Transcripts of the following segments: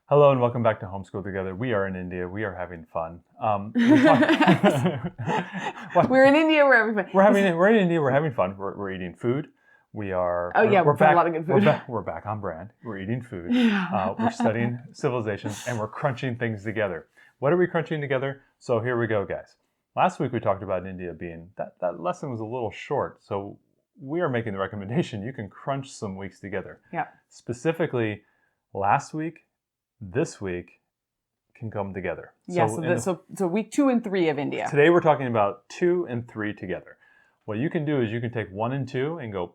Hello and welcome back to Homeschool Together. We are in India. We are having fun. We're in India. We're having fun. We're in India. We're having fun. We're eating food. We've We're had back. a lot of good food. We're back on brand. We're eating food. Yeah. We're studying civilizations and we're crunching things together. What are we crunching together? So here we go, guys. Last week we talked about India being that lesson was a little short. So we are making the recommendation you can crunch some weeks together. Yeah. Specifically, last week. This week can come together. So week 2 and 3 of India. Today we're talking about 2 and 3 together. What you can do is you can take 1 and 2 and go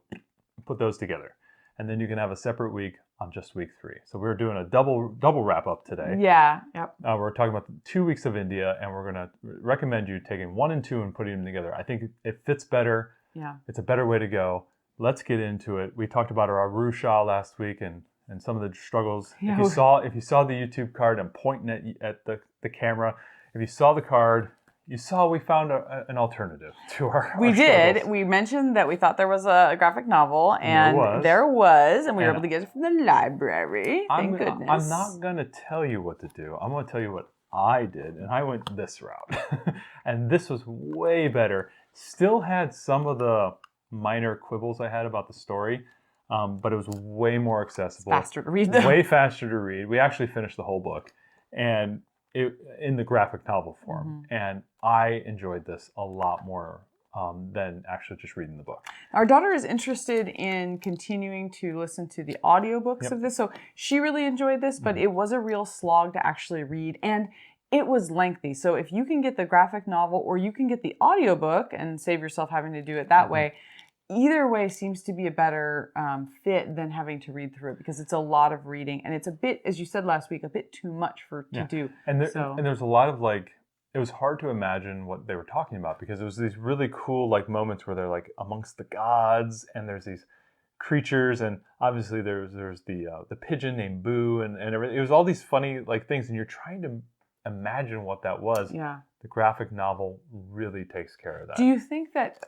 put those together. And then you can have a separate week on just week 3. So we're doing a double wrap up today. Yeah. Yep. We're talking about 2 weeks of India, and we're going to recommend you taking 1 and 2 and putting them together. I think it fits better. Yeah. It's a better way to go. Let's get into it. We talked about our Arusha last week and some of the struggles. Yeah. If you saw the YouTube card, I'm pointing at the camera. If you saw the card, you saw we found an alternative to our We did. struggles. We mentioned that we thought there was a graphic novel, and there was, and we were able to get it from the library. Thank goodness. I'm not going to tell you what to do. I'm going to tell you what I did, and I went this route. And this was way better. Still had some of the minor quibbles I had about the story. But it was way more accessible. Faster to read. Way faster to read. We actually finished the whole book, and in the graphic novel form. Mm-hmm. And I enjoyed this a lot more than actually just reading the book. Our daughter is interested in continuing to listen to the audiobooks of this, so she really enjoyed this, but it was a real slog to actually read, and it was lengthy. So if you can get the graphic novel or you can get the audiobook and save yourself having to do it that way, either way seems to be a better fit than having to read through it, because it's a lot of reading and it's a bit, as you said last week, a bit too much to do. And there's a lot of it was hard to imagine what they were talking about, because it was these really cool moments where they're amongst the gods and there's these creatures, and obviously there's the pigeon named Boo and everything. It was all these funny things, and you're trying to imagine what that was. Yeah. The graphic novel really takes care of that. Do you think that,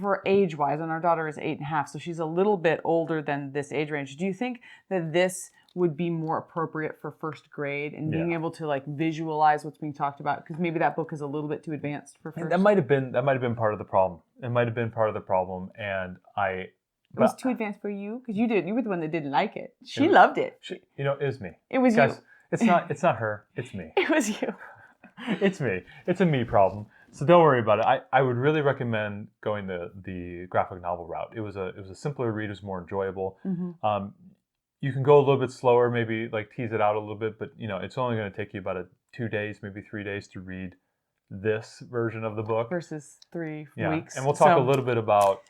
for age-wise, and our daughter is 8.5, so she's a little bit older than this age range, do you think that this would be more appropriate for first grade and being able to visualize what's being talked about? Because maybe that book is a little bit too advanced for first. That might have been part of the problem. It might have been part of the problem, and It was too advanced for you, because you were the one that didn't like it. She loved it. It was me. It was Guys, you. It's not her. It's me. It was you. It's me. It's a me problem. So don't worry about it. I would really recommend going the graphic novel route. It was a simpler read. It was more enjoyable. Mm-hmm. You can go a little bit slower, maybe tease it out a little bit, but it's only going to take you about 2 days, maybe 3 days to read this version of the book versus 3 weeks. And we'll talk a little bit about.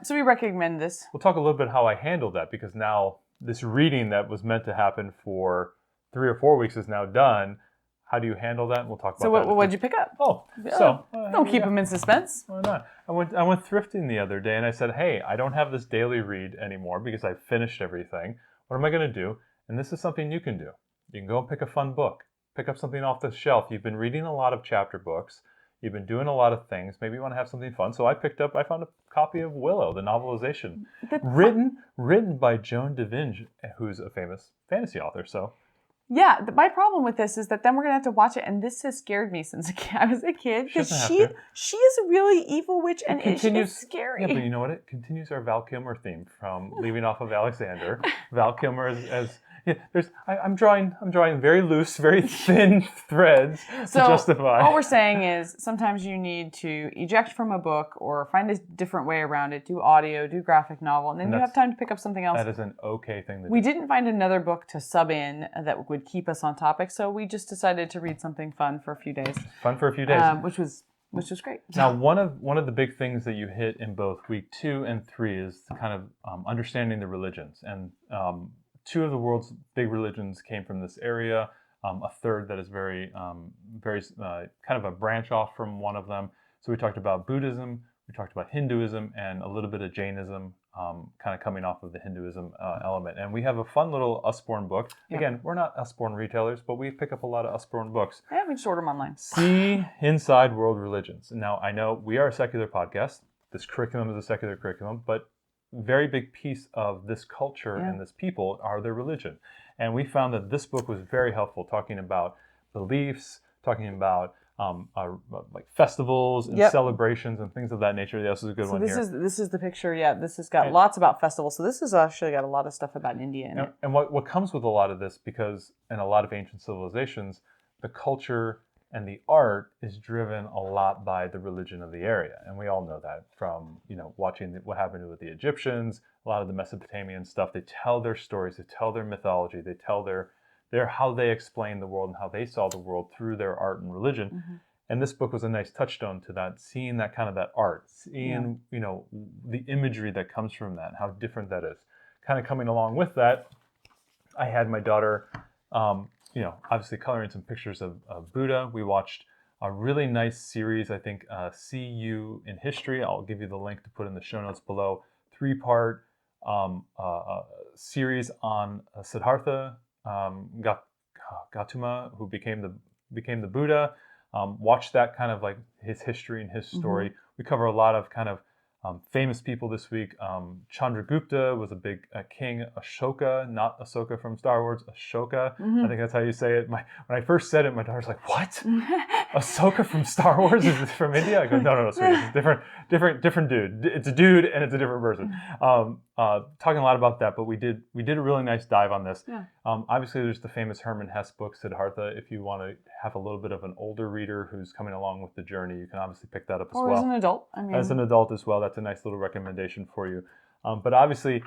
So we recommend this. We'll talk a little bit how I handled that, because now this reading that was meant to happen for 3 or 4 weeks is now done. How do you handle that? And we'll talk about that. So what did you pick up? Don't keep them in suspense. Why not? I went thrifting the other day, and I said, hey, I don't have this daily read anymore because I've finished everything. What am I going to do? And this is something you can do. You can go and pick a fun book. Pick up something off the shelf. You've been reading a lot of chapter books. You've been doing a lot of things. Maybe you want to have something fun. So I found a copy of Willow, the novelization, written by Joan Divinge, who's a famous fantasy author. So. Yeah, my problem with this is that then we're going to have to watch it, and this has scared me since I was a kid, because she is a really evil witch, and it's scary. Yeah, but you know what? It continues our Val Kilmer theme from leaving off of Alexander. Val Kilmer I'm drawing very loose, very thin threads to justify. All we're saying is sometimes you need to eject from a book or find a different way around it, do audio, do graphic novel, and then you have time to pick up something else. That is an okay thing to do. We didn't find another book to sub in that would keep us on topic, so we just decided to read something fun for a few days. Which was great. Now, one of the big things that you hit in both week 2 and 3 is kind of understanding the religions. And 2 of the world's big religions came from this area. A third that is very kind of a branch off from one of them. So we talked about Buddhism, we talked about Hinduism, and a little bit of Jainism, kind of coming off of the Hinduism element. And we have a fun little Usborne book. Yep. Again, we're not Usborne retailers, but we pick up a lot of Usborne books. Yeah, we just order them online. See Inside World Religions. Now, I know we are a secular podcast. This curriculum is a secular curriculum, but very big piece of this culture and this people are their religion. And we found that this book was very helpful, talking about beliefs, talking about like festivals and celebrations and things of that nature. Yeah, this is a good one this here. This is the picture. Yeah, this has got lots about festivals. So this has actually got a lot of stuff about India in it. And what comes with a lot of this, because in a lot of ancient civilizations, the culture and the art is driven a lot by the religion of the area, and we all know that from watching what happened with the Egyptians, a lot of the Mesopotamian stuff. They tell their stories, they tell their mythology, they tell their how they explain the world and how they saw the world through their art and religion. Mm-hmm. And this book was a nice touchstone to that, seeing that kind of that art, seeing the imagery that comes from that, and how different that is. Kind of coming along with that, I had my daughter, obviously coloring some pictures of Buddha. We watched a really nice series, I think, See You in History. I'll give you the link to put in the show notes below. 3-part series on Siddhartha Gautama, who became the Buddha. Watch that kind of like his history and his story. Mm-hmm. We cover a lot of kind of famous people this week. Chandragupta was a big king. Ashoka, not Ahsoka from Star Wars. Ashoka, I think that's how you say it. When I first said it, my daughter's like, "What? Ahsoka from Star Wars? Is this from India?" I go, "No, sweetie, it's a different dude. It's a dude, and it's a different person." Talking a lot about that, but we did a really nice dive on this. Yeah. Obviously, there's the famous Hermann Hesse book, Siddhartha. If you want to have a little bit of an older reader who's coming along with the journey, you can obviously pick that up as well. Or as an adult. As an adult as well, that's a nice little recommendation for you. But obviously,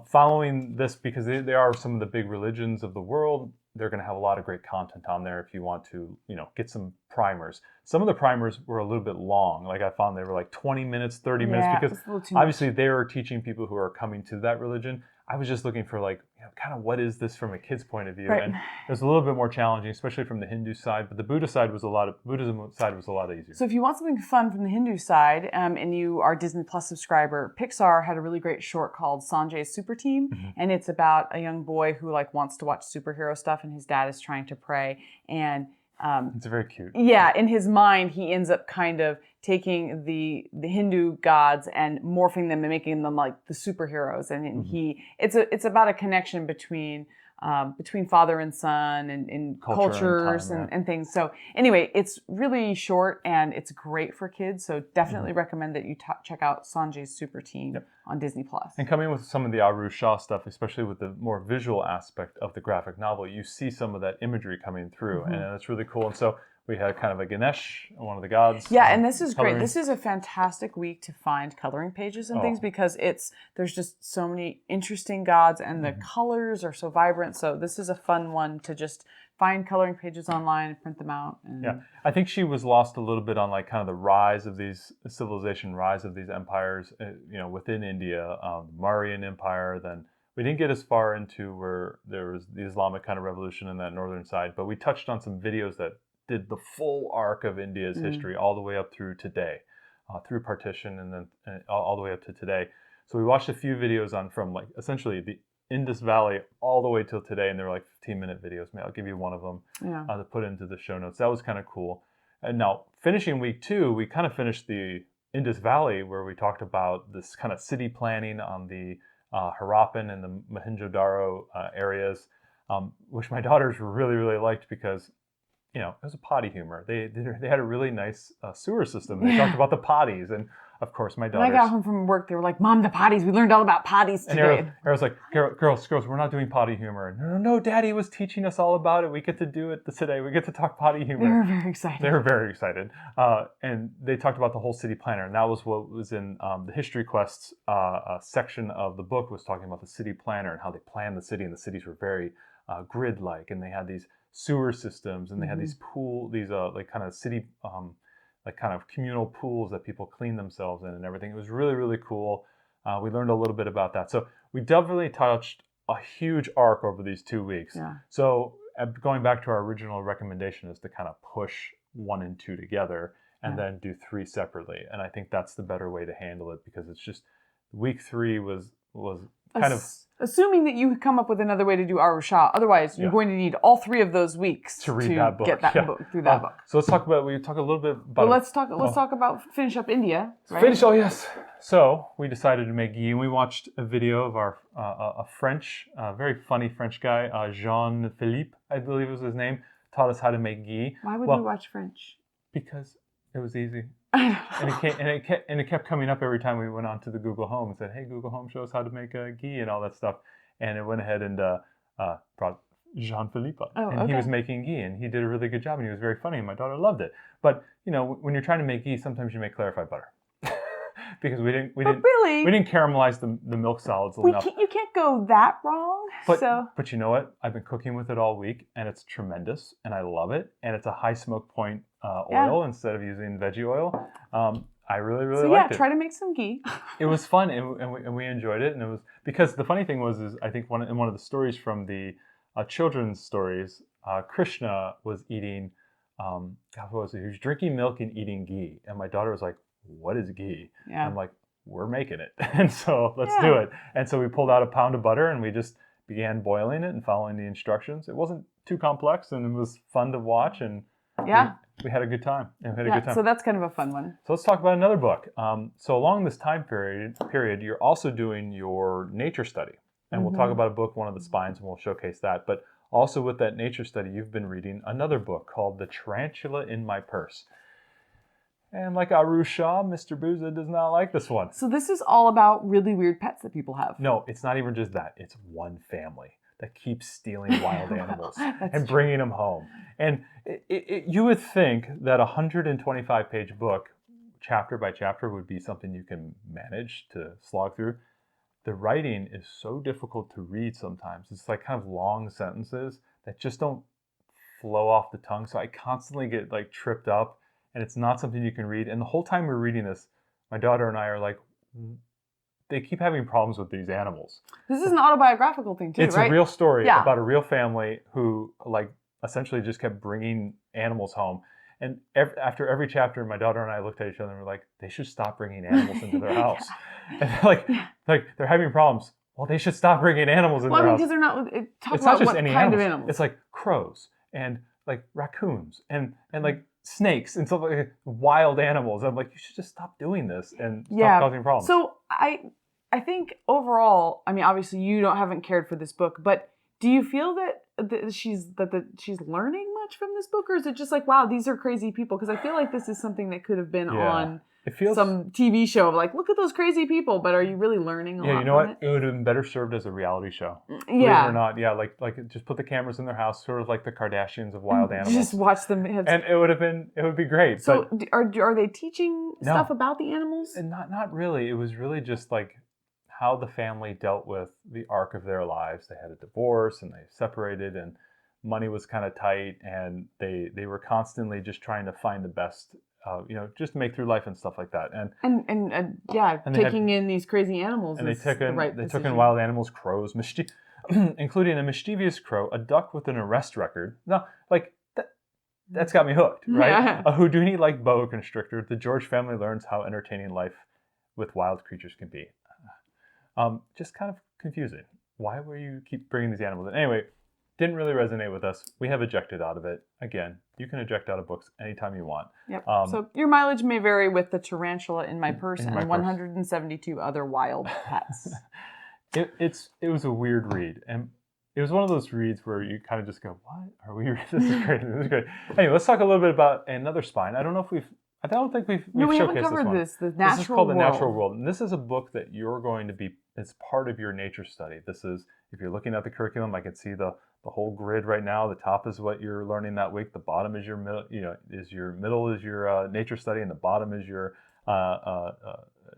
following this, because they are some of the big religions of the world, they're going to have a lot of great content on there if you want to, get some primers. Some of the primers were a little bit long. Like I found they were like 20 minutes, 30 minutes, because obviously they are teaching people who are coming to that religion. I was just looking for kind of what is this from a kid's point of view, right. And it was a little bit more challenging, especially from the Hindu side. But the Buddhism side was a lot easier. So if you want something fun from the Hindu side, and you are a Disney Plus subscriber, Pixar had a really great short called Sanjay's Super Team, and it's about a young boy who wants to watch superhero stuff, and his dad is trying to pray, and it's very cute. Yeah, in his mind, he ends up kind of taking the Hindu gods and morphing them and making them like the superheroes. And it's about a connection between father and son and cultures and things. So anyway, it's really short and it's great for kids. So definitely recommend that you check out Sanjay's Super Team on Disney Plus. And coming with some of the Aru Shah stuff, especially with the more visual aspect of the graphic novel, you see some of that imagery coming through, and it's really cool. And so we had kind of a Ganesh, one of the gods. Yeah, and this is great. This is a fantastic week to find coloring pages and things, because there's just so many interesting gods, and the colors are so vibrant. So this is a fun one to just find coloring pages online and print them out. Yeah, I think she was lost a little bit on kind of the rise of these rise of these empires, within India, Mauryan Empire. Then we didn't get as far into where there was the Islamic kind of revolution in that northern side, but we touched on some videos that did the full arc of India's history all the way up through today, through partition, and then all the way up to today. So we watched a few videos from essentially the Indus Valley all the way till today, and they were 15-minute videos. Maybe I'll give you one of them to put into the show notes. That was kind of cool. And now finishing week 2, we kind of finished the Indus Valley, where we talked about this kind of city planning on the Harappan and the Mohenjo-daro areas, which my daughters really, really liked, because it was a potty humor. They had a really nice sewer system. They talked about the potties, and of course my daughters. When I got home from work, they were like, "Mom, the potties. We learned all about potties today." And I was like, "Girls, we're not doing potty humor." No, Daddy was teaching us all about it. We get to do it today. We get to talk potty humor. They were very excited. They were very excited, and they talked about the whole city planner, and that was what was in the History Quests section of the book, was talking about the city planner and how they planned the city, and the cities were very grid-like, and they had these sewer systems, and they had these kind of city, kind of communal pools that people clean themselves in and everything. It was really, really cool. We learned a little bit about that. So we definitely touched a huge arc over these 2 weeks. Yeah. So going back to our original recommendation is to kind of push 1 and 2 together and then do 3 separately. And I think that's the better way to handle it, because it's just week 3 was kind of assuming that you come up with another way to do Arusha. Otherwise, you're going to need all 3 of those weeks to read that book. Get that book through that book. So let's talk about. We talk a little bit about. Well, let's talk about finish up India. Right? Finish. Oh yes. So we decided to make ghee, and we watched a video of our a French, very funny French guy, Jean-Philippe, I believe was his name, taught us how to make ghee. Why would we watch French? Because it was easy. and it kept coming up every time we went on to the Google Home and said, "Hey, Google Home, show us how to make a ghee," and all that stuff. And it went ahead and brought Jean-Philippe, and he was making ghee, and he did a really good job, and he was very funny, and my daughter loved it. But when you're trying to make ghee, sometimes you make clarified butter. Because we didn't caramelize the milk solids enough. You can't go that wrong. But you know what? I've been cooking with it all week, and it's tremendous, and I love it. And it's a high smoke point oil instead of using veggie oil. I really liked it. Try to make some ghee. It was fun, and we enjoyed it. And it was because the funny thing was I think one of the stories from the children's stories, Krishna was eating. What was it? He was drinking milk and eating ghee, and my daughter was like, "What is ghee?" Yeah. I'm like, "We're making it." And so let's do it. And so we pulled out a pound of butter and we just began boiling it and following the instructions. It wasn't too complex and it was fun to watch, and we had a good time. So that's kind of a fun one. So let's talk about another book. So along this time period, you're also doing your nature study. And we'll talk about a book, one of the spines, and we'll showcase that. But also with that nature study, you've been reading another book called The Tarantula in My Purse. And like Arusha, Mr. Booza does not like this one. So this is all about really weird pets that people have. No, it's not even just that. It's one family that keeps stealing wild animals and bringing them home. And you would think that a 125-page book, chapter by chapter, would be something you can manage to slog through. The writing is so difficult to read sometimes. It's like kind of long sentences that just don't flow off the tongue. So I constantly get like tripped up. And it's not something you can read. And the whole time we're reading this, my daughter and I are like, they keep having problems with these animals. This is an autobiographical thing too, right? It's a real story about a real family who essentially just kept bringing animals home. And after every chapter, my daughter and I looked at each other and were like, they should stop bringing animals into their house. And they're having problems. Well, they should stop bringing animals into their house. Because they're not. It's not just any animals. It's like crows and like raccoons and like snakes and stuff like wild animals. I'm like, you should just stop doing this and stop causing problems. So I think overall, I mean, obviously you haven't cared for this book, but do you feel that she's learning much from this book, or is it just like, wow, these are crazy people? Because I feel like this is something that could have been on some TV show of like, look at those crazy people, but are you really learning a lot? You know what? It would have been better served as a reality show. Believe it or not, like just put the cameras in their house, sort of like the Kardashians of wild animals. Just watch them, and it would be great. So are they teaching stuff about the animals? And not really. It was really just like how the family dealt with the arc of their lives. They had a divorce and they separated, and money was kind of tight, and they were constantly just trying to find the best. Just to make through life and stuff like that, and taking in these crazy animals. And they took in wild animals, crows, including a mischievous crow, a duck with an arrest record. No, like that's got me hooked, right? Yeah. A Houdini-like boa constrictor. The George family learns how entertaining life with wild creatures can be. Just kind of confusing. Why will you keep bringing these animals in? Anyway, didn't really resonate with us. We have ejected out of it. Again, you can eject out of books anytime you want. Yep. So your mileage may vary with The Tarantula in My Purse and 172 other wild pets. It was a weird read, and it was one of those reads where you kind of just go, "What are we reading? This is great. This is great." Anyway, let's talk a little bit about another spine. I don't think we've haven't covered this. The Natural World. This is called The Natural World, and this is a book that you're going to be. It's part of your nature study. This is, if you're looking at the curriculum, I can see the whole grid right now. The top is what you're learning that week. The bottom is your middle. Middle is your nature study, and the bottom is your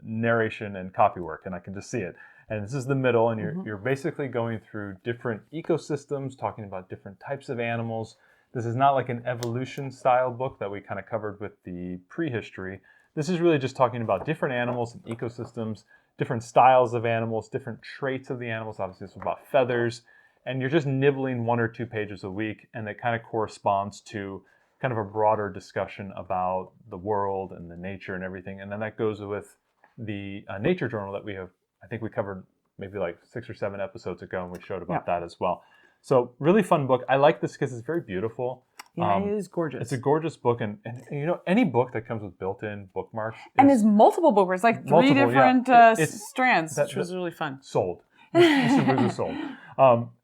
narration and copy work. And I can just see it. And this is the middle, and you're basically going through different ecosystems, talking about different types of animals. This is not like an evolution style book that we kind of covered with the prehistory. This is really just talking about different animals and ecosystems, different styles of animals, different traits of the animals. Obviously, this is about feathers. And you're just nibbling 1 or 2 pages a week, and that kind of corresponds to kind of a broader discussion about the world and the nature and everything. And then that goes with the nature journal that we have. I think we covered maybe like 6 or 7 episodes ago, and we showed about that as well. So really fun book. I like this because it's very beautiful. Yeah, it is gorgeous. It's a gorgeous book, and you know, any book that comes with built-in bookmarks and is multiple bookmarks, like three different strands, which was really fun. Sold. Mr. Boozer sold.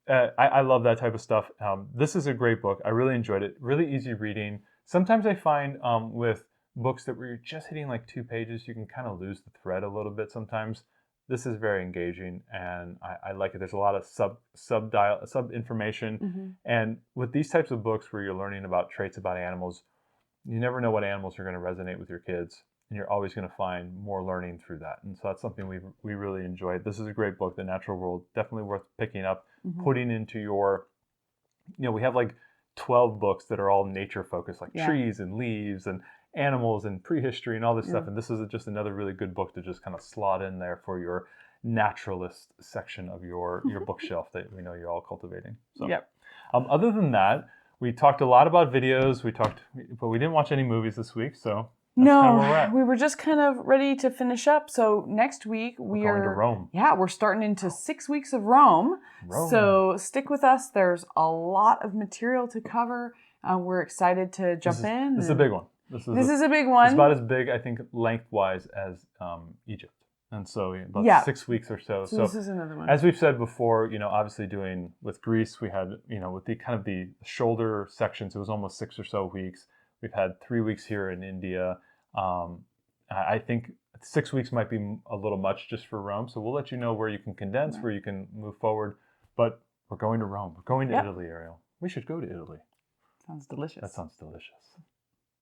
I love that type of stuff. This is a great book. I really enjoyed it. Really easy reading. Sometimes I find with books that where you're just hitting like 2 pages, you can kind of lose the thread a little bit sometimes. This is very engaging, and I like it. There's a lot of sub information, and with these types of books where you're learning about traits about animals, you never know what animals are going to resonate with your kids, and you're always going to find more learning through that. And so that's something we really enjoyed. This is a great book, The Natural World, definitely worth picking up, putting into your, you know, we have like 12 books that are all nature focused, like trees and leaves and animals and prehistory and all this stuff. And this is just another really good book to just kind of slot in there for your naturalist section of your bookshelf that we know you're all cultivating. So, other than that, we talked a lot about videos. But we didn't watch any movies this week. So that's kind of where we're at. We were just kind of ready to finish up. So next week we're going to Rome. Yeah, we're starting into 6 weeks of Rome. So stick with us. There's a lot of material to cover. We're excited to jump in. This is a big one. This is a big one. It's about as big, I think, lengthwise as Egypt. And so about 6 weeks or so. So this is another one. As we've said before, you know, obviously doing with Greece, we had, you know, with the kind of the shoulder sections, it was almost 6 or so weeks. We've had 3 weeks here in India. I think 6 weeks might be a little much just for Rome. So we'll let you know where you can condense, where you can move forward. But we're going to Rome. We're going to Italy, Ariel. We should go to Italy. Sounds delicious. That sounds delicious.